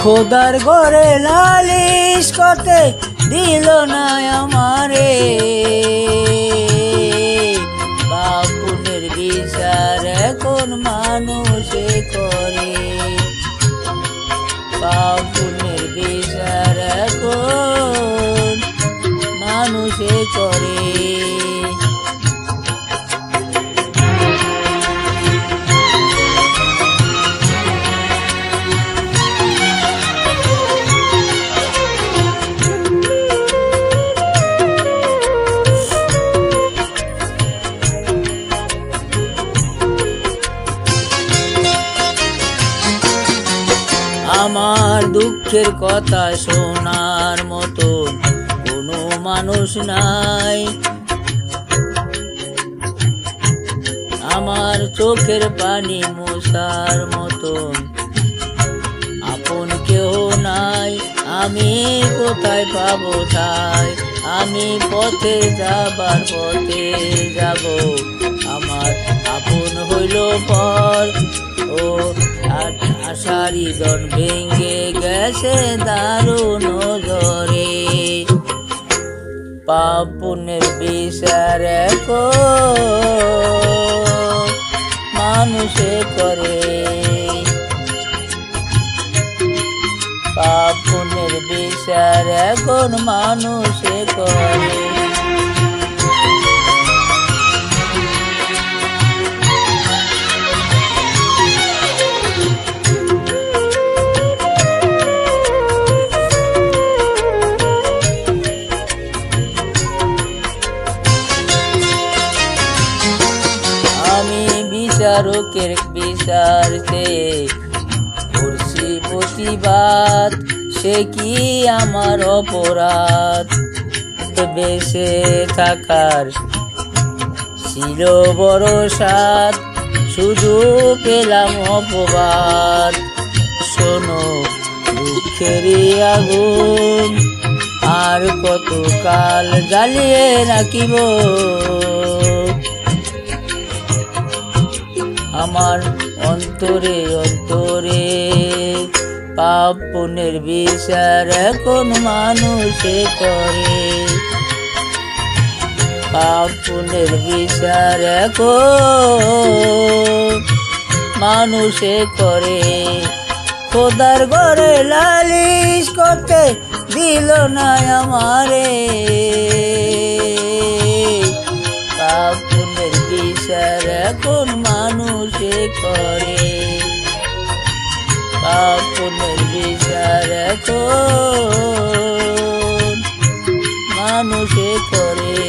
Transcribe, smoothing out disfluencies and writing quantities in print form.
খোদার ঘরে লালিশ করতে দিল না আমারে, পাপ পুণ্যের বিচার এখন মানুষে করে, পাপ পুণ্যের বিচার এখন মানুষে করে। আমার দুঃখের কথা শোনার মতন কোনো মানুষ নাই, আমার চোখের পানি মোছার মতন আপন কেউ নাই। আমি কোথায় পাবো ঠাই, আমি পথে যাবার পথে যাব, আমার আপন হইল পর। ও আষাঢ়ি দন ভেঙ্গে গেছে দারুণ ঝরে, পাপ পুণ্যের বিচার এখন মানুষে করে, পাপ পুণ্যের বিচার এখন মানুষে করে। আমি বিচারকের বিচার চেয়ে করছি প্রতিবাদ, সে কি আমার অপরাধ? বেঁচে থাকার ছিল বড় সাধ, শুধু পেলাম অপবাদ। শোনো দুঃখেরই আগুন আর কতকাল জ্বালিয়ে রাখিব, আমার অন্তরে অন্তরে পাপ পুণ্যের বিচার এখন মানুষে করে, পাপ পুণ্যের বিচার এখন মানুষে করে। খোদার ঘরে লালিশ করতে দিল না আমারে, পাপ পুণ্যের বিচার এখন মানুষে করে, পাপ পুণ্যের বিচার এখন মানুষে করে।